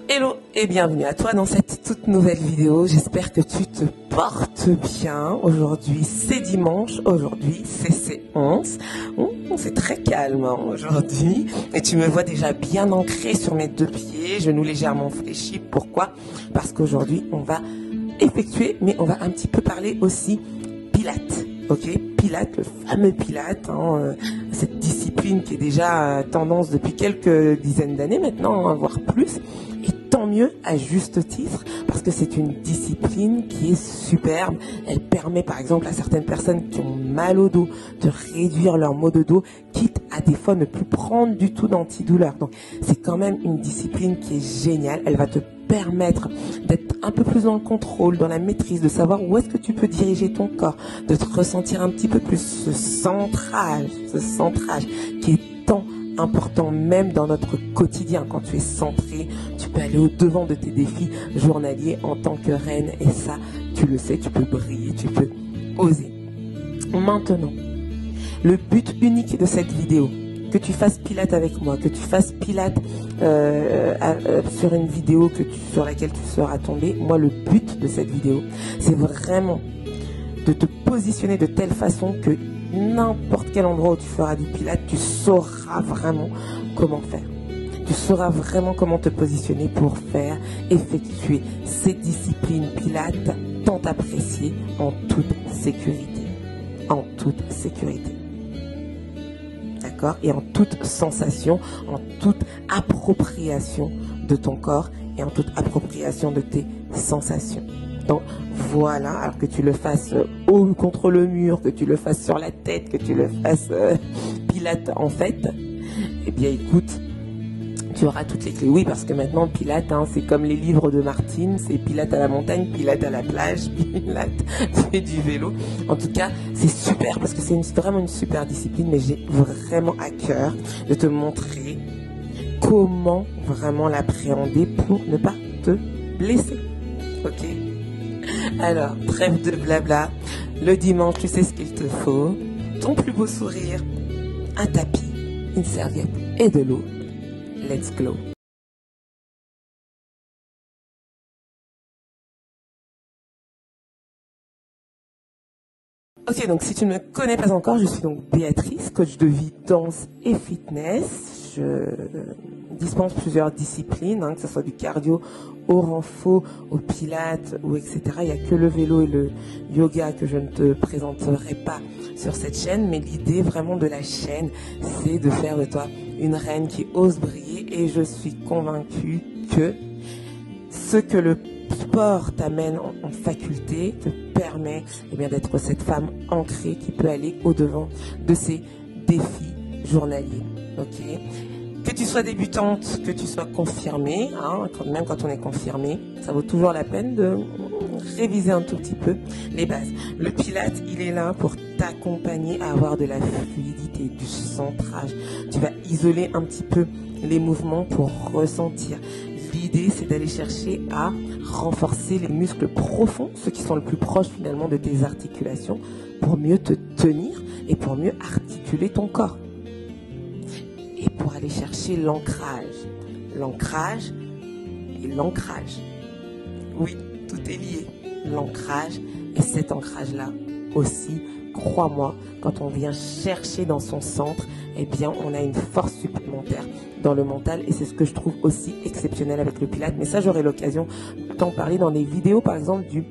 Hello et bienvenue à toi dans cette toute nouvelle vidéo. J'espère que tu te portes bien. Aujourd'hui c'est dimanche, aujourd'hui c'est séance. C'est très calme aujourd'hui. Et tu me vois déjà bien ancré sur mes deux pieds, genoux légèrement fléchis. Pourquoi? Parce qu'aujourd'hui on va effectuer, mais on va un petit peu parler aussi Pilates. Ok, Pilates, le fameux Pilates, cette discipline qui est déjà tendance depuis quelques dizaines d'années maintenant, voire plus. Et tant mieux à juste titre, parce que c'est une discipline qui est superbe. Elle permet par exemple à certaines personnes qui ont mal au dos de réduire leur maux de dos, quitte à des fois ne plus prendre du tout d'antidouleur. Donc c'est quand même une discipline qui est géniale. Elle va te permettre d'être un peu plus dans le contrôle, dans la maîtrise, de savoir où est-ce que tu peux diriger ton corps, de te ressentir un petit peu plus ce centrage qui est tant important même dans notre quotidien. Quand tu es centré, tu peux aller au-devant de tes défis journaliers en tant que reine, et ça, tu le sais, tu peux briller, tu peux oser. Maintenant, le but unique de cette vidéo, que tu fasses Pilates avec moi, que tu fasses Pilates sur une vidéo sur laquelle tu seras tombé, moi le but de cette vidéo, c'est vraiment de te positionner de telle façon que n'importe quel endroit où tu feras du Pilates, tu sauras vraiment comment faire. Tu sauras vraiment comment te positionner pour faire, effectuer ces disciplines Pilates tant appréciées en toute sécurité. En toute sécurité. D'accord? Et en toute sensation, en toute appropriation de ton corps et en toute appropriation de tes sensations. Donc voilà, alors que tu le fasses contre le mur, que tu le fasses sur la tête, que tu le fasses Pilates en fait, eh bien écoute, tu auras toutes les clés. Oui, parce que maintenant Pilates, c'est comme les livres de Martine, c'est Pilates à la montagne, Pilates à la plage, Pilates, c'est du vélo. En tout cas, c'est super parce que c'est vraiment une super discipline, mais j'ai vraiment à cœur de te montrer comment vraiment l'appréhender pour ne pas te blesser. Ok? Alors, trêve de blabla. Le dimanche, tu sais ce qu'il te faut. Ton plus beau sourire, un tapis, une serviette et de l'eau. Let's go. Ok, donc si tu ne me connais pas encore, je suis donc Béatrice, coach de vie, danse et fitness. Je dispense plusieurs disciplines, que ce soit du cardio au renfo, au pilates ou etc. Il n'y a que le vélo et le yoga que je ne te présenterai pas sur cette chaîne, mais l'idée vraiment de la chaîne, c'est de faire de toi une reine qui ose briller, et je suis convaincue que ce que le sport t'amène en faculté te permet d'être cette femme ancrée qui peut aller au-devant de ses défis journaliers. Ok, que tu sois débutante, que tu sois confirmée, même quand on est confirmé, ça vaut toujours la peine de réviser un tout petit peu les bases. Le Pilates, il est là pour t'accompagner à avoir de la fluidité, du centrage. Tu vas isoler un petit peu les mouvements pour ressentir. L'idée, c'est d'aller chercher à renforcer les muscles profonds, ceux qui sont le plus proches finalement de tes articulations, pour mieux te tenir et pour mieux articuler ton corps. Et pour aller chercher l'ancrage. L'ancrage et l'ancrage. Oui, tout est lié. L'ancrage et cet ancrage-là aussi, crois-moi, quand on vient chercher dans son centre, on a une force supplémentaire dans le mental, et c'est ce que je trouve aussi exceptionnel avec le Pilates. Mais ça, j'aurai l'occasion d'en parler dans les vidéos, par exemple, du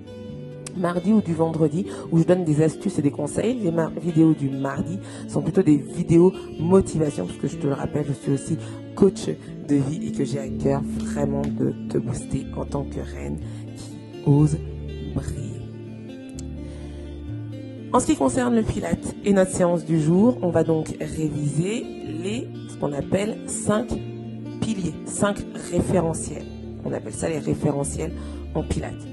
mardi ou du vendredi, où je donne des astuces et des conseils. Les vidéos du mardi sont plutôt des vidéos motivation, parce que je te le rappelle, je suis aussi coach de vie et que j'ai à cœur vraiment de te booster en tant que reine qui ose briller. En ce qui concerne le Pilates et notre séance du jour, on va donc réviser ce qu'on appelle 5 piliers, 5 référentiels. On appelle ça les référentiels en Pilates.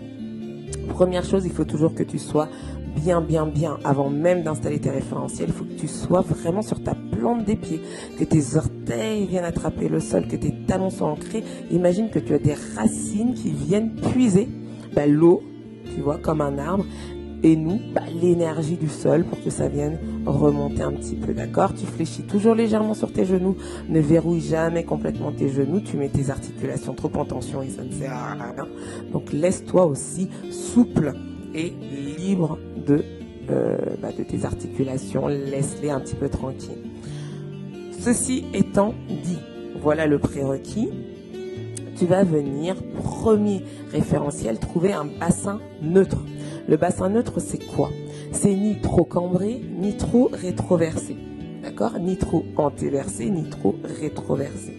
Première chose, il faut toujours que tu sois bien, avant même d'installer tes référentiels, il faut que tu sois vraiment sur ta plante des pieds, que tes orteils viennent attraper le sol, que tes talons soient ancrés. Imagine que tu as des racines qui viennent puiser l'eau, tu vois, comme un arbre, et nous, l'énergie du sol pour que ça vienne remonter un petit peu, d'accord? Tu fléchis toujours légèrement sur tes genoux, ne verrouille jamais complètement tes genoux, tu mets tes articulations trop en tension et ça ne sert à rien. Donc laisse-toi aussi souple et libre de tes articulations, laisse-les un petit peu tranquilles. Ceci étant dit, voilà le prérequis. Tu vas venir, premier référentiel, trouver un bassin neutre. Le bassin neutre, c'est quoi? C'est ni trop cambré, ni trop rétroversé. D'accord? Ni trop antéversé, ni trop rétroversé.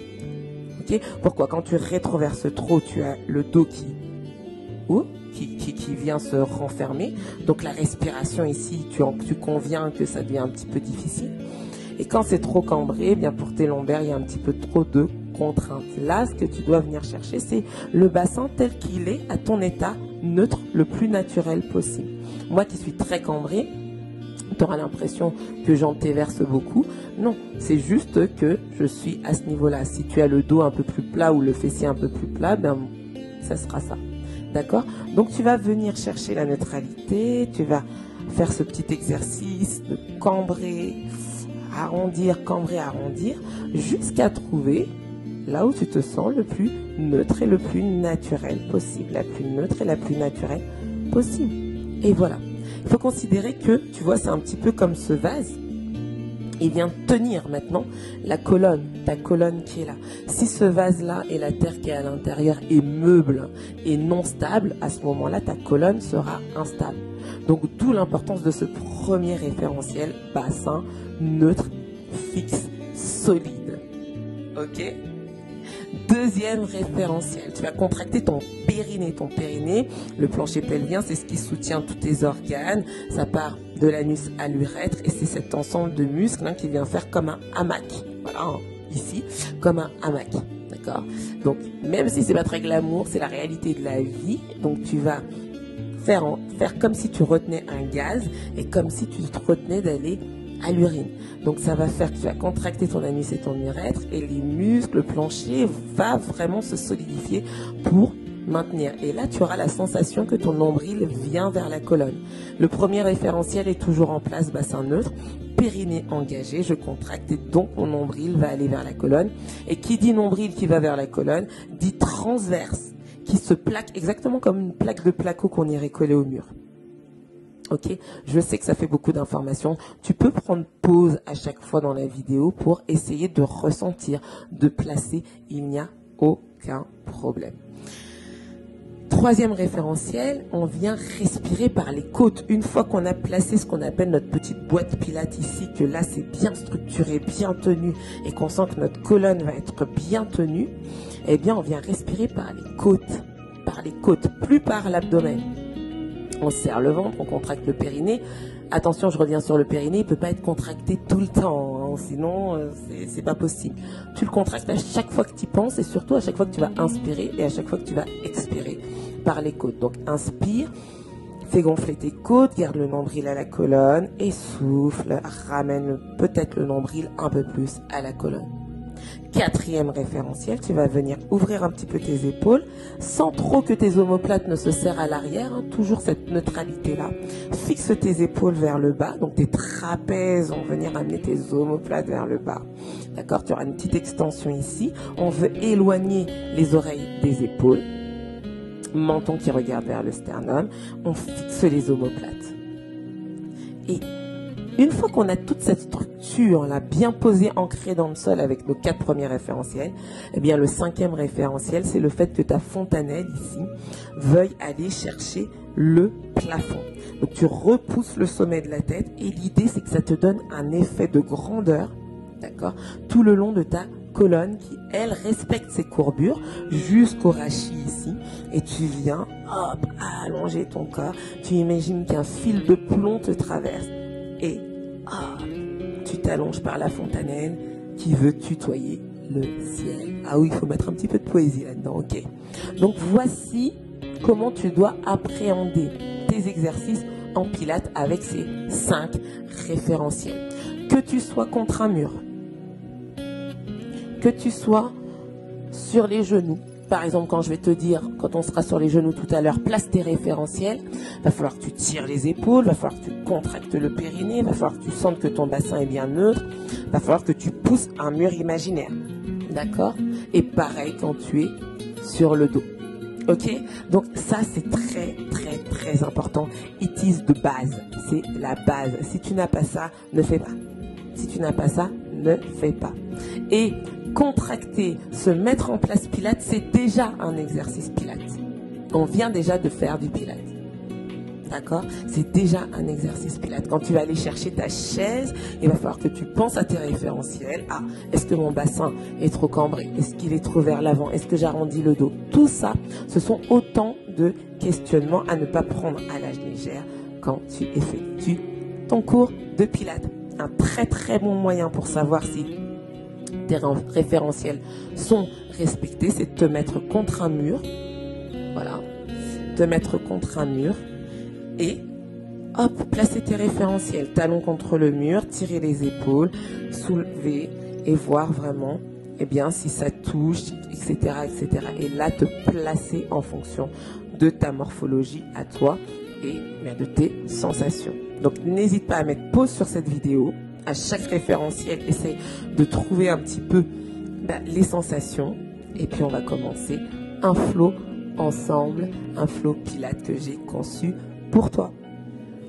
Ok? Pourquoi? Quand tu rétroverses trop, tu as le dos qui vient se renfermer. Donc la respiration ici, tu conviens que ça devient un petit peu difficile. Et quand c'est trop cambré, bien pour tes lombaires, il y a un petit peu trop de contraintes. Là, ce que tu dois venir chercher, c'est le bassin tel qu'il est à ton état neutre, le plus naturel possible. Moi qui suis très cambré, tu auras l'impression que j'antéverse beaucoup. Non, c'est juste que je suis à ce niveau-là. Si tu as le dos un peu plus plat ou le fessier un peu plus plat, ben ça sera ça. D'accord? Donc tu vas venir chercher la neutralité, tu vas faire ce petit exercice de cambrer, arrondir, cambrer, arrondir, jusqu'à trouver là où tu te sens le plus neutre et le plus naturel possible, la plus neutre et la plus naturelle possible. Et voilà. Il faut considérer que, tu vois, c'est un petit peu comme ce vase. Il vient tenir maintenant la colonne, ta colonne qui est là. Si ce vase-là et la terre qui est à l'intérieur est meuble et non stable, à ce moment-là, ta colonne sera instable. Donc, d'où l'importance de ce premier référentiel, bassin, neutre, fixe, solide. Ok? Deuxième référentiel, tu vas contracter ton périnée. Ton périnée, le plancher pelvien, c'est ce qui soutient tous tes organes. Ça part de l'anus à l'urètre et c'est cet ensemble de muscles qui vient faire comme un hamac. Voilà, ici, comme un hamac. D'accord? Donc, même si c'est pas très glamour, c'est la réalité de la vie. Donc, tu vas faire comme si tu retenais un gaz et comme si tu te retenais d'aller à l'urine. Donc ça va faire que tu vas contracter ton anus et ton urètre et les muscles, le plancher va vraiment se solidifier pour maintenir. Et là, tu auras la sensation que ton nombril vient vers la colonne. Le premier référentiel est toujours en place, bassin neutre, périnée engagé, je contracte et donc mon nombril va aller vers la colonne. Et qui dit nombril qui va vers la colonne, dit transverse, qui se plaque exactement comme une plaque de placo qu'on irait coller au mur. Ok, je sais que ça fait beaucoup d'informations. Tu peux prendre pause à chaque fois dans la vidéo pour essayer de ressentir, de placer. Il n'y a aucun problème. Troisième référentiel, on vient respirer par les côtes. Une fois qu'on a placé ce qu'on appelle notre petite boîte pilates ici, que là c'est bien structuré, bien tenu et qu'on sent que notre colonne va être bien tenue, eh bien on vient respirer par les côtes, plus par l'abdomen. On serre le ventre, on contracte le périnée. Attention, je reviens sur le périnée, il ne peut pas être contracté tout le temps, hein, sinon c'est pas possible. Tu le contractes à chaque fois que tu y penses et surtout à chaque fois que tu vas inspirer et à chaque fois que tu vas expirer par les côtes. Donc inspire, fais gonfler tes côtes, garde le nombril à la colonne et souffle, ramène peut-être le nombril un peu plus à la colonne. Quatrième référentiel, tu vas venir ouvrir un petit peu tes épaules sans trop que tes omoplates ne se serrent à l'arrière, hein, toujours cette neutralité-là. Fixe tes épaules vers le bas, donc tes trapèzes vont venir amener tes omoplates vers le bas. D'accord? Tu auras une petite extension ici. On veut éloigner les oreilles des épaules. Menton qui regarde vers le sternum. On fixe les omoplates. Et une fois qu'on a toute cette structure là bien posée, ancrée dans le sol avec nos 4 premiers référentiels, eh bien le 5e référentiel, c'est le fait que ta fontanelle ici veuille aller chercher le plafond. Donc tu repousses le sommet de la tête et l'idée c'est que ça te donne un effet de grandeur, d'accord, tout le long de ta colonne qui, elle, respecte ses courbures jusqu'au rachis ici. Et tu viens, hop, allonger ton corps. Tu imagines qu'un fil de plomb te traverse. Et tu t'allonges par la fontanelle qui veut tutoyer le ciel. Ah oui, il faut mettre un petit peu de poésie là-dedans, ok. Donc voici comment tu dois appréhender tes exercices en pilates avec ces 5 référentiels. Que tu sois contre un mur, que tu sois sur les genoux, par exemple, quand je vais te dire, quand on sera sur les genoux tout à l'heure, place tes référentiels, va falloir que tu tires les épaules, va falloir que tu contractes le périnée, va falloir que tu sentes que ton bassin est bien neutre, va falloir que tu pousses un mur imaginaire. D'accord? Et pareil quand tu es sur le dos. Ok? Donc ça, c'est très, très, très important. It is de base. C'est la base. Si tu n'as pas ça, ne fais pas. Si tu n'as pas ça, ne fais pas. Et contracter, se mettre en place Pilates, c'est déjà un exercice Pilates. On vient déjà de faire du Pilates. D'accord? C'est déjà un exercice Pilates. Quand tu vas aller chercher ta chaise, il va falloir que tu penses à tes référentiels. Ah, est-ce que mon bassin est trop cambré? Est-ce qu'il est trop vers l'avant? Est-ce que j'arrondis le dos? Tout ça, ce sont autant de questionnements à ne pas prendre à la légère quand tu effectues ton cours de Pilates. Un très très bon moyen pour savoir si tes référentiels sont respectés, c'est de te mettre contre un mur. Voilà. Te mettre contre un mur. Et hop, placer tes référentiels, talons contre le mur, tirer les épaules, soulever et voir vraiment, eh bien, si ça touche, etc., etc. Et là, te placer en fonction de ta morphologie à toi et bien, de tes sensations. Donc, n'hésite pas à mettre pause sur cette vidéo. À chaque référentiel, essaye de trouver un petit peu les sensations. Et puis, on va commencer un flow ensemble, un flow Pilates que j'ai conçu pour toi.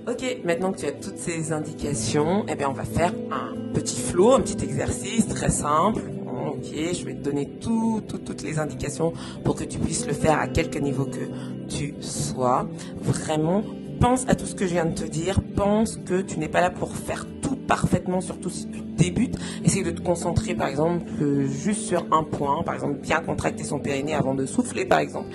Ok, maintenant que tu as toutes ces indications, eh bien on va faire un petit flow, un petit exercice très simple. Ok, je vais te donner toutes les indications pour que tu puisses le faire à quelque niveau que tu sois. Vraiment, pense à tout ce que je viens de te dire. Pense que tu n'es pas là pour faire tout parfaitement, surtout si tu débutes. Essaye de te concentrer par exemple juste sur un point. Par exemple, bien contracter son périnée avant de souffler par exemple.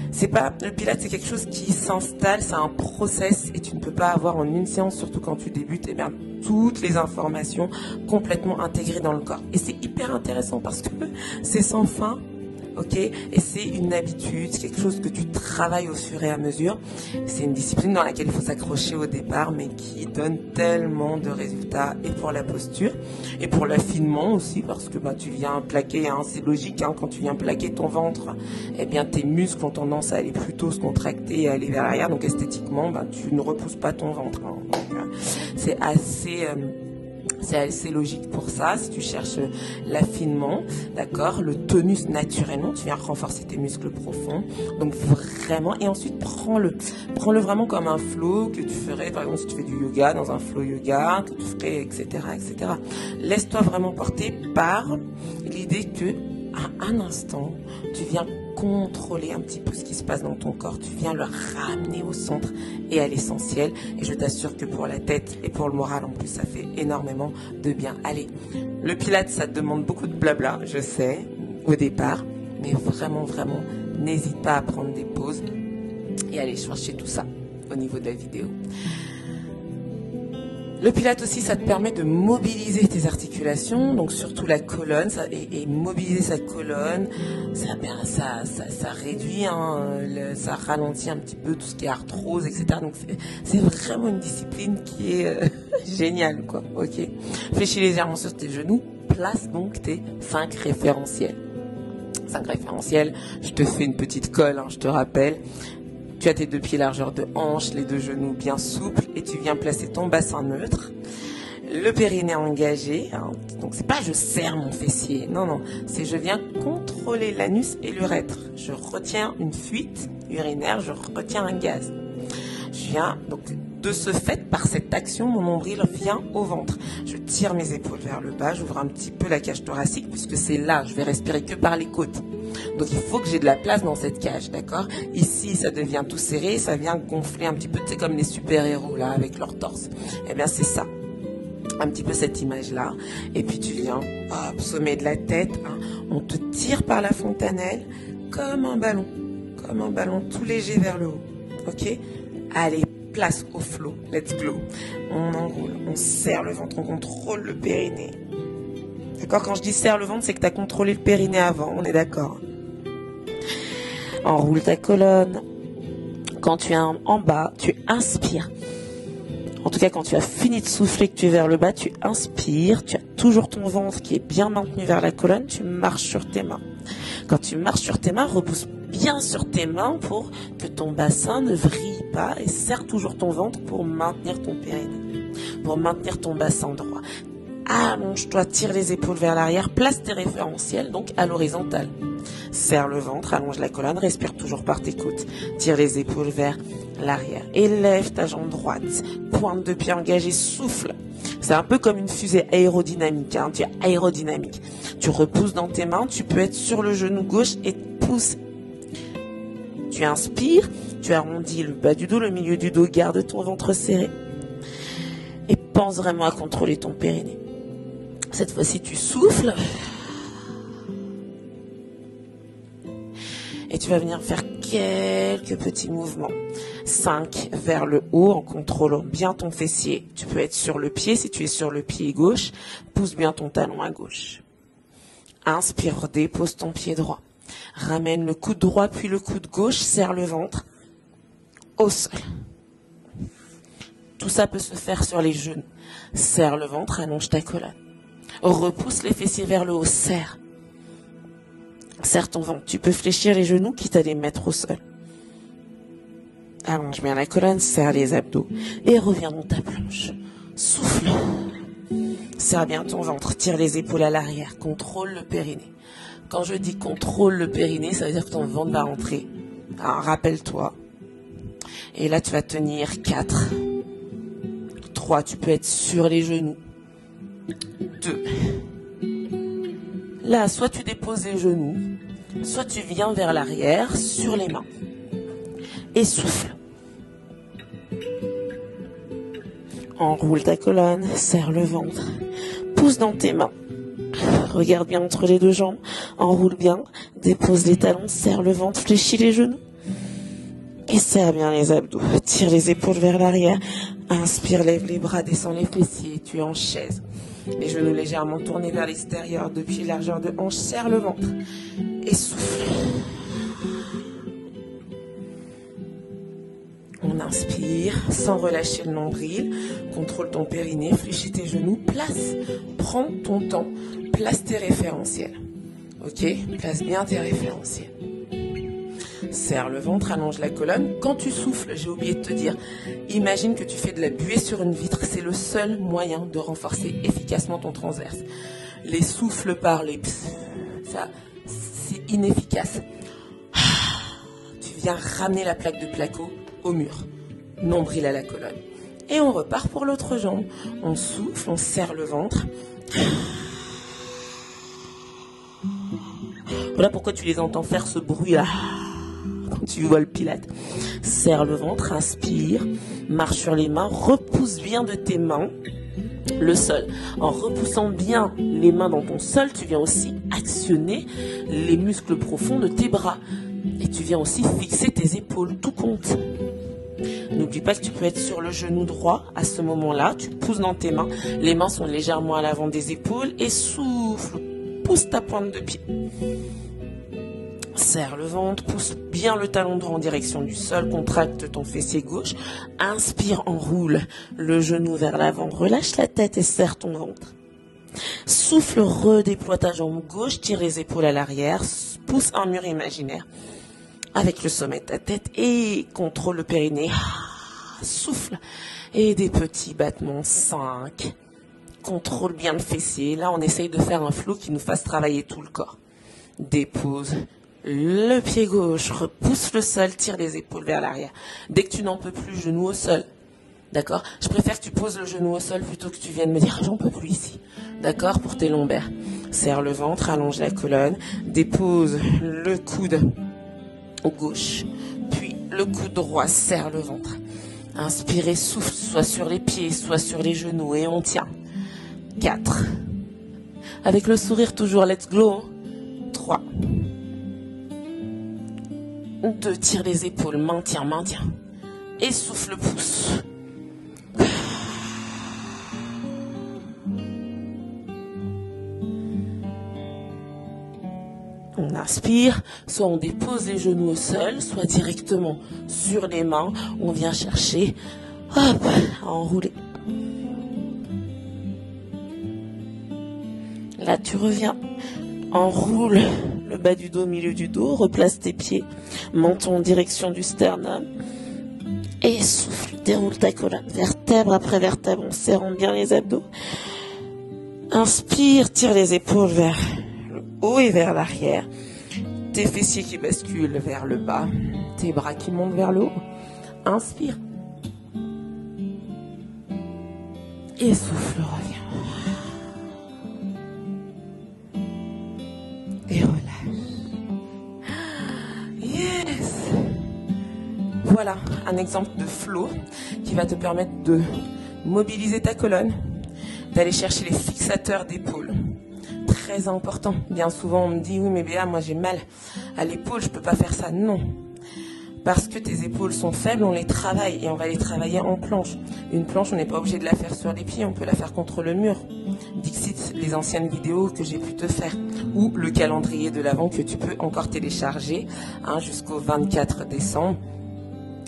C'est pas, le Pilates, c'est quelque chose qui s'installe, c'est un process et tu ne peux pas avoir en une séance, surtout quand tu débutes, toutes les informations complètement intégrées dans le corps. Et c'est hyper intéressant parce que c'est sans fin, ok? Et c'est une habitude, c'est quelque chose que tu travailles au fur et à mesure. C'est une discipline dans laquelle il faut s'accrocher au départ, mais qui donne tellement de résultats et pour la posture et pour l'affinement aussi, parce que tu viens plaquer, c'est logique, quand tu viens plaquer ton ventre, eh bien tes muscles ont tendance à aller plutôt se contracter et à aller vers l'arrière, donc esthétiquement, tu ne repousses pas ton ventre. Donc, c'est assez logique pour ça. Si tu cherches l'affinement, d'accord, le tonus naturellement, tu viens renforcer tes muscles profonds. Donc vraiment, et ensuite prends-le vraiment comme un flow que tu ferais, par exemple, si tu fais du yoga, dans un flow yoga, que tu ferais, etc., etc. Laisse-toi vraiment porter par l'idée que, à un instant, tu viens contrôler un petit peu ce qui se passe dans ton corps, tu viens le ramener au centre et à l'essentiel, et je t'assure que pour la tête et pour le moral en plus ça fait énormément de bien. Allez, le Pilates ça te demande beaucoup de blabla, je sais, au départ, mais vraiment n'hésite pas à prendre des pauses et aller chercher tout ça au niveau de la vidéo. Le Pilates aussi, ça te permet de mobiliser tes articulations, donc surtout la colonne, et mobiliser sa colonne, ça réduit, ça ralentit un petit peu tout ce qui est arthrose, etc. Donc c'est vraiment une discipline qui est géniale, quoi. Ok. Fléchis légèrement sur tes genoux, place donc tes 5 référentiels. 5 référentiels. Je te fais une petite colle, je te rappelle. Tu as tes 2 pieds largeur de hanche, les 2 genoux bien souples et tu viens placer ton bassin neutre. Le périnée engagé, donc c'est pas je serre mon fessier, non, c'est je viens contrôler l'anus et l'urètre. Je retiens une fuite urinaire, je retiens un gaz. Je viens, donc de ce fait, par cette action, mon nombril vient au ventre. Je tire mes épaules vers le bas, j'ouvre un petit peu la cage thoracique puisque c'est là, je vais respirer que par les côtes. Donc il faut que j'ai de la place dans cette cage, d'accord? Ici, ça devient tout serré, ça vient gonfler un petit peu, c'est comme les super-héros là, avec leur torse. Eh bien, c'est ça. Un petit peu cette image-là. Et puis tu viens, hop, sommet de la tête, on te tire par la fontanelle comme un ballon tout léger vers le haut. Ok? Allez, place au flow, let's go. On enroule, on serre le ventre, on contrôle le périnée. D'accord? Quand je dis serre le ventre, c'est que tu as contrôlé le périnée avant, on est d'accord? Enroule ta colonne. Quand tu es en bas, tu inspires. En tout cas, quand tu as fini de souffler, que tu es vers le bas, tu inspires. Tu as toujours ton ventre qui est bien maintenu vers la colonne. Tu marches sur tes mains. Quand tu marches sur tes mains, repousse bien sur tes mains pour que ton bassin ne vrille pas et serre toujours ton ventre pour maintenir ton périnée, pour maintenir ton bassin droit. Allonge-toi, tire les épaules vers l'arrière, place tes référentiels, donc à l'horizontale. Serre le ventre, allonge la colonne, respire toujours par tes côtes. Tire les épaules vers l'arrière. Élève ta jambe droite, pointe de pied engagée, souffle. C'est un peu comme une fusée aérodynamique, hein. Tu es aérodynamique. Tu repousses dans tes mains, tu peux être sur le genou gauche et pousser. Tu inspires, tu arrondis le bas du dos, le milieu du dos, garde ton ventre serré. Et pense vraiment à contrôler ton périnée. Cette fois-ci, tu souffles. Et tu vas venir faire quelques petits mouvements. 5 vers le haut en contrôlant bien ton fessier. Tu peux être sur le pied. Si tu es sur le pied gauche, pousse bien ton talon à gauche. Inspire, dépose ton pied droit. Ramène le coude droit puis le coude gauche. Serre le ventre au sol. Tout ça peut se faire sur les genoux. Serre le ventre, allonge ta colonne. Repousse les fessiers vers le haut, serre. Serre ton ventre. Tu peux fléchir les genoux quitte à les mettre au sol. Allonge bien la colonne, serre les abdos et reviens dans ta planche. Souffle. Serre bien ton ventre, tire les épaules à l'arrière, contrôle le périnée. Quand je dis contrôle le périnée, ça veut dire que ton ventre va rentrer. Alors, rappelle-toi. Et là, tu vas tenir 4. 3, tu peux être sur les genoux. 2. Là, soit tu déposes les genoux, soit tu viens vers l'arrière, sur les mains. Et souffle. Enroule ta colonne, serre le ventre. Pousse dans tes mains. Regarde bien entre les deux jambes. Enroule bien. Dépose les talons, serre le ventre, fléchis les genoux. Et serre bien les abdos. Tire les épaules vers l'arrière. Inspire, lève les bras, descends les fessiers. Tu es en chaise. Les genoux légèrement tournés vers l'extérieur. Depuis largeur de hanche, serre le ventre. Et souffle. On inspire sans relâcher le nombril. Contrôle ton périnée, fléchis tes genoux. Place. Prends ton temps. Place tes référentiels. Ok? Place bien tes référentiels. Serre le ventre, allonge la colonne. Quand tu souffles, j'ai oublié de te dire, imagine que tu fais de la buée sur une vitre. C'est le seul moyen de renforcer efficacement ton transverse. Les souffles par les ça, c'est inefficace. Tu viens ramener la plaque de placo au mur. Nombril à la colonne. Et on repart pour l'autre jambe. On souffle, on serre le ventre. Voilà pourquoi tu les entends faire ce bruit-là. Quand tu vois le pilate. Serre le ventre, inspire, marche sur les mains, repousse bien de tes mains le sol. En repoussant bien les mains dans ton sol, tu viens aussi actionner les muscles profonds de tes bras. Et tu viens aussi fixer tes épaules, tout compte. N'oublie pas que tu peux être sur le genou droit à ce moment-là. Tu pousses dans tes mains. Les mains sont légèrement à l'avant des épaules et souffle. Pousse ta pointe de pied. Serre le ventre, pousse bien le talon droit en direction du sol, contracte ton fessier gauche, inspire, enroule le genou vers l'avant, relâche la tête et serre ton ventre. Souffle, redéploie ta jambe gauche, tire les épaules à l'arrière, pousse un mur imaginaire avec le sommet de ta tête et contrôle le périnée. Souffle et des petits battements, 5. Contrôle bien le fessier. Là, on essaye de faire un flow qui nous fasse travailler tout le corps. Dépose le pied gauche, repousse le sol, tire les épaules vers l'arrière. Dès que tu n'en peux plus, genou au sol. D'accord? Je préfère que tu poses le genou au sol plutôt que tu viennes me dire j'en peux plus ici. D'accord? Pour tes lombaires. Serre le ventre, allonge la colonne, dépose le coude gauche, puis le coude droit, serre le ventre. Inspire et souffle, soit sur les pieds, soit sur les genoux et on tient. 4. Avec le sourire toujours, let's go. 3. 2, tire les épaules, maintiens. Et souffle, pousse. On inspire, soit on dépose les genoux au sol, soit directement sur les mains. On vient chercher, hop, à enrouler. Là, tu reviens, enroule le le bas du dos, milieu du dos. Replace tes pieds, menton en direction du sternum. Et souffle, déroule ta colonne, vertèbre après vertèbre, en serrant bien les abdos. Inspire, tire les épaules vers le haut et vers l'arrière. Tes fessiers qui basculent vers le bas, tes bras qui montent vers le haut. Inspire. Et souffle, reviens. Et relâche. Yes. Voilà un exemple de flow qui va te permettre de mobiliser ta colonne, d'aller chercher les fixateurs d'épaule. Très important. Bien souvent, on me dit, oui, mais Béa, moi j'ai mal à l'épaule, je peux pas faire ça. Non. Parce que tes épaules sont faibles, on les travaille et on va les travailler en planche. Une planche, on n'est pas obligé de la faire sur les pieds, on peut la faire contre le mur. Dixit, les anciennes vidéos que j'ai pu te faire. Ou le calendrier de l'Avent que tu peux encore télécharger jusqu'au 24 décembre.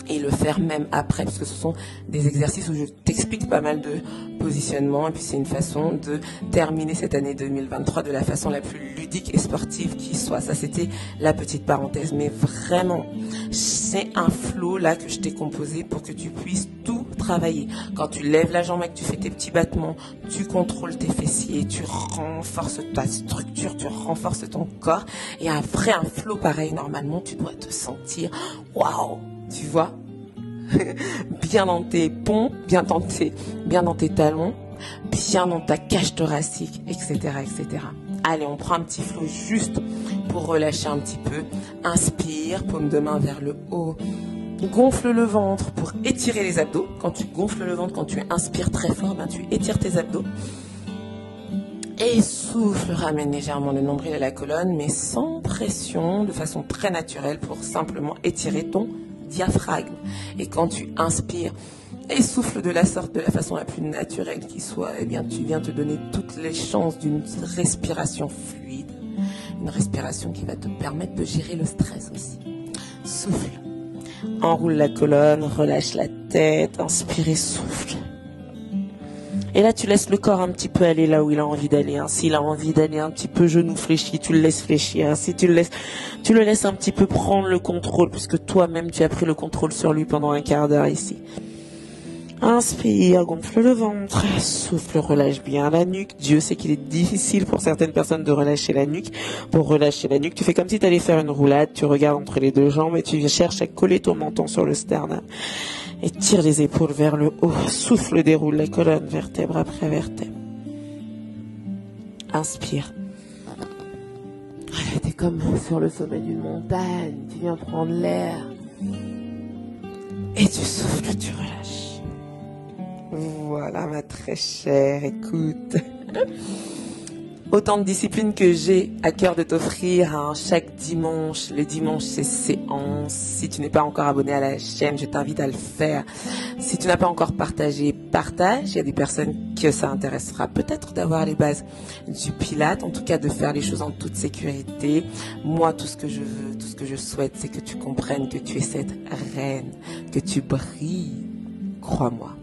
Et le faire même après, parce que ce sont des exercices où je t'explique pas mal de positionnement. Et puis c'est une façon de terminer cette année 2023 de la façon la plus ludique et sportive qui soit. Ça, c'était la petite parenthèse. Mais vraiment, c'est un flow là que je t'ai composé pour que tu puisses tout travailler. Quand tu lèves la jambe et que tu fais tes petits battements, tu contrôles tes fessiers, tu renforces ta structure, tu renforces ton corps. Et après un flow pareil, normalement, tu dois te sentir waouh! Tu vois, bien dans tes pompes, bien dans tes talons, bien dans ta cage thoracique, etc., etc. Allez, on prend un petit flow juste pour relâcher un petit peu. Inspire, paume de main vers le haut. Gonfle le ventre pour étirer les abdos. Quand tu gonfles le ventre, quand tu inspires très fort, tu étires tes abdos. Et souffle, ramène légèrement le nombril à la colonne, mais sans pression, de façon très naturelle pour simplement étirer ton diaphragme. Et quand tu inspires et souffles de la sorte, de la façon la plus naturelle qui soit, eh bien tu viens te donner toutes les chances d'une respiration fluide, une respiration qui va te permettre de gérer le stress aussi. Souffle, enroule la colonne, relâche la tête, inspire et souffle. Et là, tu laisses le corps un petit peu aller là où il a envie d'aller. S'il a envie d'aller un petit peu genou fléchi, tu le laisses fléchir. Si tu le laisses un petit peu prendre le contrôle, puisque toi-même, tu as pris le contrôle sur lui pendant un quart d'heure ici. Inspire, gonfle le ventre. Souffle, relâche bien la nuque. Dieu sait qu'il est difficile pour certaines personnes de relâcher la nuque. Pour relâcher la nuque, tu fais comme si tu allais faire une roulade. Tu regardes entre les deux jambes et tu cherches à coller ton menton sur le sternum. Et tire les épaules vers le haut. Souffle, déroule la colonne, vertèbre après vertèbre. Inspire. T'es comme sur le sommet d'une montagne. Tu viens prendre l'air. Et tu souffles, tu relâches. Voilà, ma très chère, écoute. Autant de disciplines que j'ai à cœur de t'offrir chaque dimanche. Les dimanches, c'est séance. Si tu n'es pas encore abonné à la chaîne, je t'invite à le faire. Si tu n'as pas encore partagé, partage. Il y a des personnes que ça intéressera peut-être d'avoir les bases du Pilate, en tout cas de faire les choses en toute sécurité. Moi, tout ce que je veux, tout ce que je souhaite, c'est que tu comprennes que tu es cette reine, que tu brilles. Crois-moi.